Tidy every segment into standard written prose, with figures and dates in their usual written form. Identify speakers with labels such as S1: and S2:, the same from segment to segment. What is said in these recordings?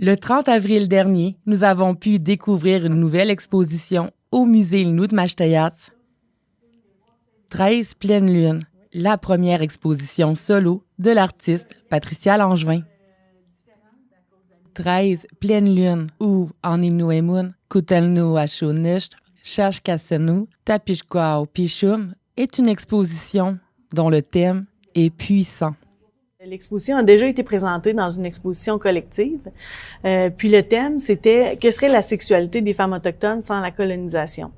S1: Le 30 avril dernier, nous avons pu découvrir une nouvelle exposition au musée Linnou de Mashtayas. 13 pleines lunes, la première exposition solo de l'artiste Patricia Langevin. 13 pleines lunes ou en Imnuemun, Kutelnu Ashunisht, Shashkasenu, Tapishkwao Pishum est une exposition dont le thème est puissant.
S2: L'exposition a déjà été présentée dans une exposition collective. Puis le thème, c'était « Que serait la sexualité des femmes autochtones sans la colonisation? »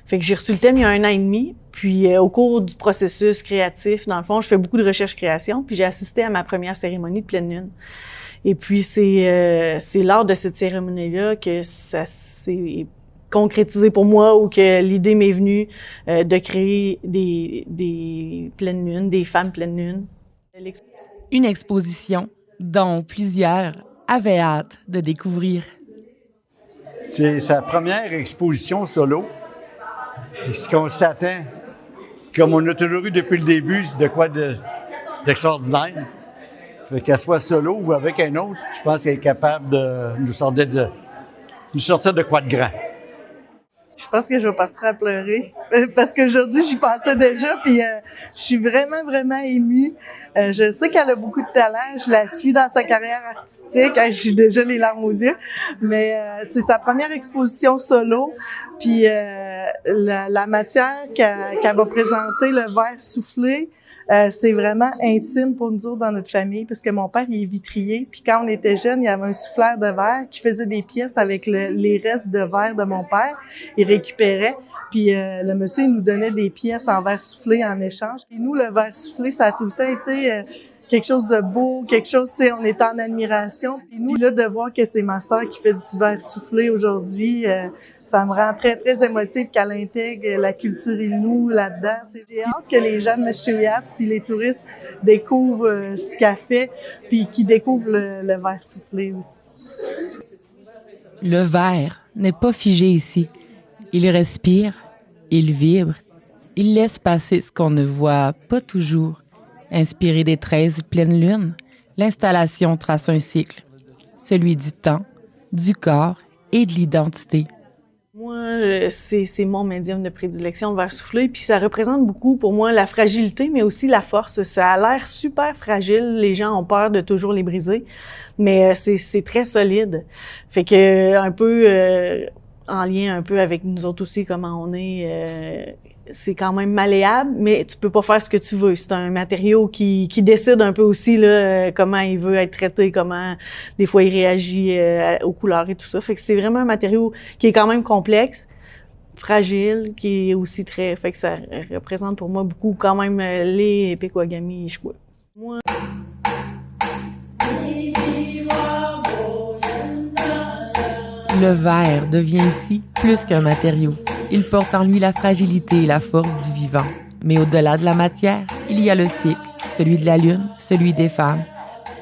S2: Fait que j'ai reçu le thème il y a 1 an et demi. Puis au cours du processus créatif, dans le fond, je fais beaucoup de recherche-création. Puis j'ai assisté à ma première cérémonie de pleine lune. Et puis c'est lors de cette cérémonie-là que ça s'est concrétisé pour moi ou que l'idée m'est venue de créer des pleines lunes, des femmes pleines lunes.
S1: Une exposition dont plusieurs avaient hâte de découvrir.
S3: C'est sa première exposition solo. Et ce qu'on s'attend, comme on a toujours eu depuis le début, de quoi d'extraordinaire. Fait qu'elle soit solo ou avec un autre, je pense qu'elle est capable de nous sortir de quoi de grand.
S4: Je pense que je vais partir à pleurer parce qu'aujourd'hui, j'y pensais déjà, puis je suis vraiment, vraiment émue. Je sais qu'elle a beaucoup de talent, je la suis dans sa carrière artistique, j'ai déjà les larmes aux yeux, mais c'est sa première exposition solo, puis la matière qu'elle va présenter, le verre soufflé, c'est vraiment intime pour nous autres dans notre famille, parce que mon père, il est vitrier, puis quand on était jeunes, il y avait un souffleur de verre qui faisait des pièces avec les restes de verre de mon père. Il récupérait, puis le monsieur, il nous donnait des pièces en verre soufflé en échange. Et nous, le verre soufflé, ça a tout le temps été quelque chose de beau, quelque chose, tu sais, on était en admiration. Puis nous, là, de voir que c'est ma sœur qui fait du verre soufflé aujourd'hui, ça me rend très, très émotive qu'elle intègre la culture Innu là-dedans. J'ai hâte que les gens de Meshuyats puis les touristes découvrent ce qu'elle fait, puis qu'ils découvrent le verre soufflé aussi.
S1: Le verre n'est pas figé ici. Il respire, il vibre, il laisse passer ce qu'on ne voit pas toujours. Inspiré des 13 pleines lunes, l'installation trace un cycle, celui du temps, du corps et de l'identité.
S2: Moi, c'est mon médium de prédilection, le verre soufflé, puis ça représente beaucoup pour moi la fragilité, mais aussi la force. Ça a l'air super fragile, les gens ont peur de toujours les briser, mais c'est très solide. Fait que un peu en lien un peu avec nous autres aussi, comment on est, c'est quand même malléable, mais tu peux pas faire ce que tu veux. C'est un matériau qui décide un peu aussi là comment il veut être traité, comment des fois il réagit aux couleurs et tout ça. Fait que c'est vraiment un matériau qui est quand même complexe, fragile, qui est aussi très... Fait que ça représente pour moi beaucoup quand même les Pequagami et Chouas. Moi...
S1: Le verre devient ici plus qu'un matériau. Il porte en lui la fragilité et la force du vivant. Mais au-delà de la matière, il y a le cycle, celui de la lune, celui des femmes.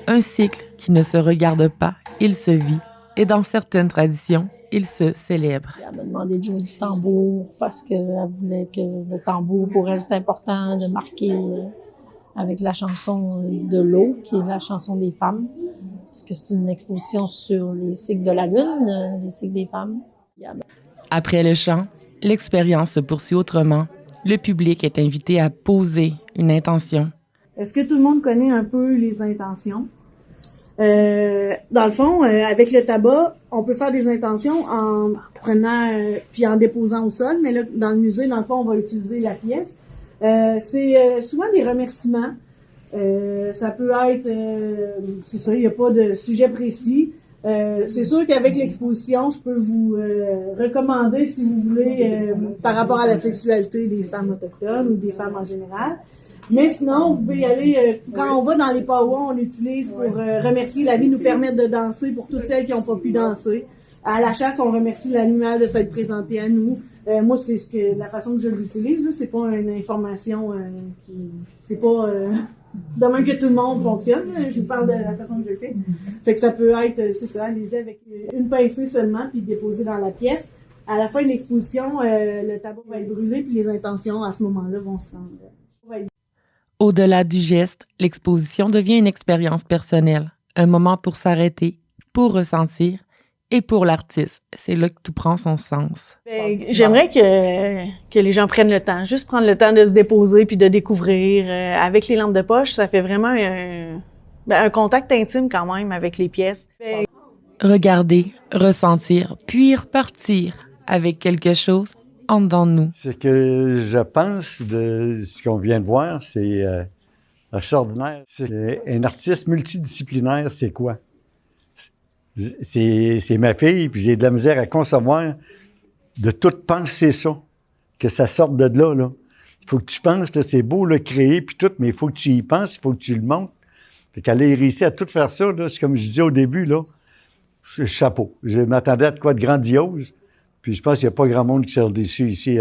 S1: Un cycle qui ne se regarde pas, il se vit. Et dans certaines traditions, il se célèbre.
S5: Elle m'a demandé de jouer du tambour parce qu'elle voulait que le tambour, pour elle, c'est important de marquer avec la chanson de l'eau, qui est la chanson des femmes. Parce que c'est une exposition sur les cycles de la lune, les cycles des femmes.
S1: Après le chant, l'expérience se poursuit autrement. Le public est invité à poser une intention.
S6: Est-ce que tout le monde connaît un peu les intentions? Dans le fond, avec le tabac, on peut faire des intentions en prenant puis en déposant au sol, mais là, dans le musée, dans le fond, on va utiliser la pièce. C'est souvent des remerciements. Ça peut être, c'est ça, il n'y a pas de sujet précis. C'est sûr qu'avec l'exposition, je peux vous recommander, si vous voulez, par rapport à la sexualité des femmes autochtones ou des femmes en général. Mais sinon, vous pouvez y aller, quand on va dans les powwows, on l'utilise pour remercier la vie, nous permettre de danser pour toutes celles qui n'ont pas pu danser. À la chasse, on remercie l'animal de s'être présenté à nous. Moi, c'est la façon que je l'utilise, là, c'est pas une information c'est pas de même que tout le monde fonctionne. Je vous parle de la façon que je le fais. Fait que ça peut être, c'est ça, allez-y avec une pincée seulement, puis déposer dans la pièce. À la fin de l'exposition, le tabac va être brûlé, puis les intentions, à ce moment-là, vont se rendre.
S1: Au-delà du geste, l'exposition devient une expérience personnelle, un moment pour s'arrêter, pour ressentir, et pour l'artiste. C'est là que tout prend son sens.
S2: J'aimerais que les gens prennent le temps, juste prendre le temps de se déposer puis de découvrir. Avec les lampes de poche, ça fait vraiment un contact intime quand même avec les pièces.
S1: Regarder, ressentir, puis repartir avec quelque chose en dedans de nous.
S3: Ce que je pense de ce qu'on vient de voir, c'est extraordinaire. C'est un artiste multidisciplinaire, c'est quoi? C'est ma fille, puis j'ai de la misère à concevoir de tout penser ça, que ça sorte de là, là. Il faut que tu penses, là, c'est beau le créer, puis tout, mais il faut que tu y penses, il faut que tu le montres. Fait qu'elle a réussi à tout faire ça, là, c'est comme je disais au début, là, chapeau. Je m'attendais à de quoi de grandiose, puis je pense qu'il n'y a pas grand monde qui s'est déçu ici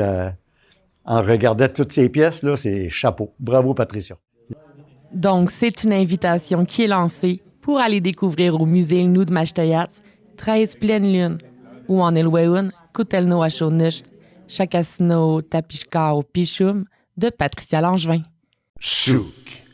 S3: en regardant toutes ces pièces, là, c'est chapeau. Bravo, Patricia.
S1: Donc, c'est une invitation qui est lancée pour aller découvrir au musée Ilnou de Mashtayats 13 pleines lunes, ou en Elweun, Kutelno à Chaunush, Chakasino Tapishka au Pichum de Patricia Langevin.
S7: Chouk.